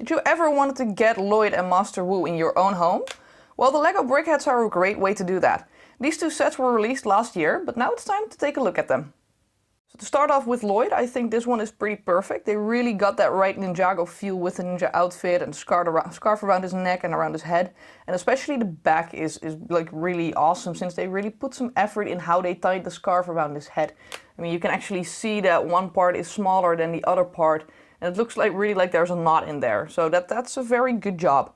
Did you ever wanted to get Lloyd and Master Wu in your own home? Well, the LEGO Brickheadz are a great way to do that. These two sets were released last year, but now it's time to take a look at them. So to start off with Lloyd, I think this one is pretty perfect. They really got that right Ninjago feel with the ninja outfit and scarf around his neck and around his head. And especially the back is like really awesome, since they really put some effort in how they tied the scarf around his head. I mean, you can actually see that one part is smaller than the other part, and it looks like really like there's a knot in there. So that's a very good job.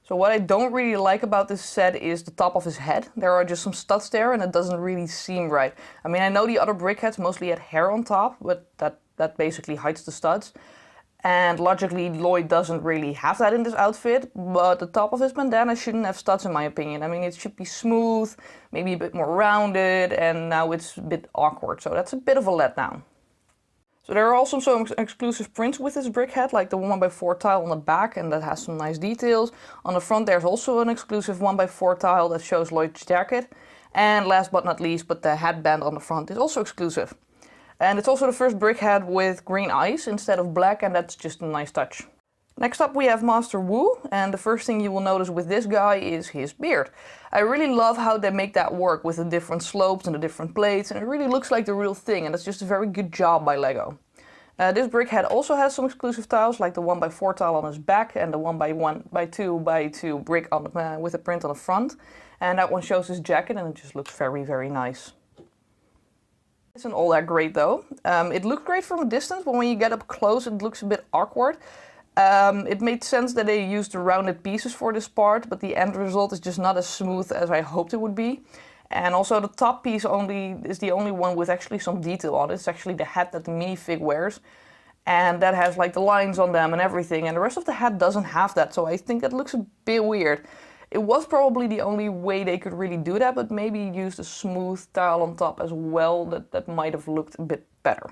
So what I don't really like about this set is the top of his head. There are just some studs there and it doesn't really seem right. I mean, I know the other Brickheadz mostly had hair on top, but that basically hides the studs. And logically, Lloyd doesn't really have that in this outfit, but the top of his bandana shouldn't have studs in my opinion. I mean, it should be smooth, maybe a bit more rounded, and now it's a bit awkward. So that's a bit of a letdown. So there are also some exclusive prints with this Brickhead, like the 1x4 tile on the back, and that has some nice details. On the front there's also an exclusive 1x4 tile that shows Lloyd's jacket. And last but not least, but the headband on the front is also exclusive. And it's also the first Brickhead with green eyes instead of black, and that's just a nice touch. Next up we have Master Wu, and the first thing you will notice with this guy is his beard. I really love how they make that work with the different slopes and the different plates, and it really looks like the real thing, and that's just a very good job by LEGO. This Brickhead also has some exclusive tiles, like the 1x4 tile on his back and the 1x2 brick on the, with a print on the front. And that one shows his jacket, and it just looks very, very nice. It isn't all that great though. It looks great from a distance, but when you get up close it looks a bit awkward. It made sense that they used the rounded pieces for this part, but the end result is just not as smooth as I hoped it would be. And also the top piece is the only one with actually some detail on it. It's actually the hat that the minifig wears. And that has like the lines on them and everything. And the rest of the hat doesn't have that, so I think that looks a bit weird. It was probably the only way they could really do that, but maybe use a smooth tile on top as well. That might have looked a bit better.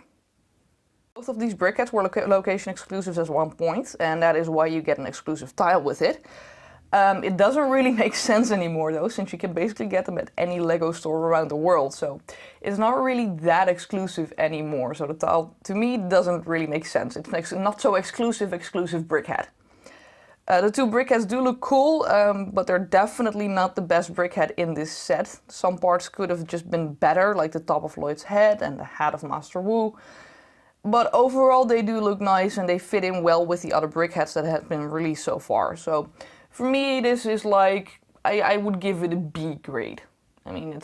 Both of these Brickheadz were location exclusives at one point, and that is why you get an exclusive tile with it. It doesn't really make sense anymore though, since you can basically get them at any LEGO store around the world, so it's not really that exclusive anymore. So the tile, to me, doesn't really make sense. It's not so exclusive Brickhead. The two Brickheadz do look cool, but they're definitely not the best Brickhead in this set. Some parts could have just been better, like the top of Lloyd's head and the hat of Master Wu. But overall they do look nice and they fit in well with the other Brickheadz that have been released so far. So for me this is like, I would give it a B grade. I mean,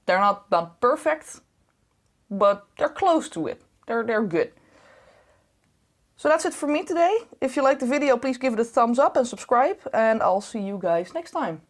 they're not perfect, but they're close to it. They're good. So that's it for me today. If you liked the video, please give it a thumbs up and subscribe, and I'll see you guys next time.